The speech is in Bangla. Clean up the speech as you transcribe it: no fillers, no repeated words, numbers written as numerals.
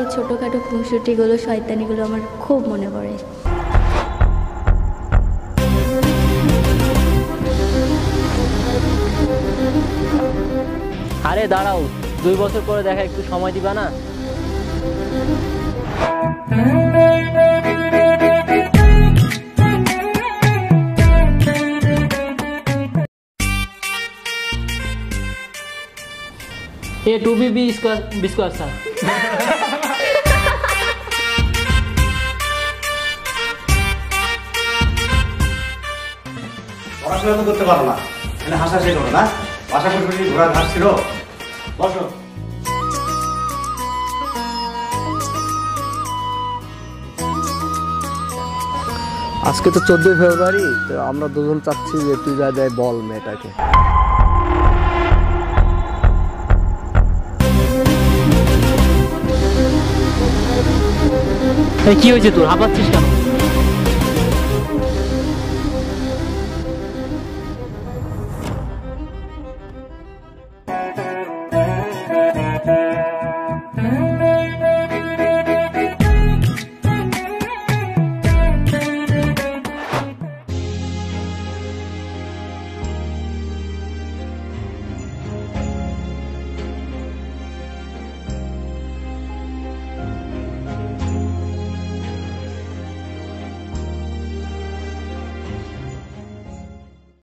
এই ছোটোখাটো খুনসুটিগুলো শয়তানিগুলো আমার খুব মনে পড়ে। আরে দাঁড়াও, 2 বছর পরে দেখা, একটু সময় দিবা না? A to B B square sir। পড়াশোনা তো করতে পারো না, তাহলে হাসাহাসি করো না। বাসা পরিবেশে ঘোরা ঘাস ছিল। বসো। আজকে তো 14 ফেব্রুয়ারি, তো আমরা দুজন চাচ্ছি যে তুই যা যায় বল মেয়েটাকে। কি হয়েছে তোর, হাঁপাচ্ছিস কেন?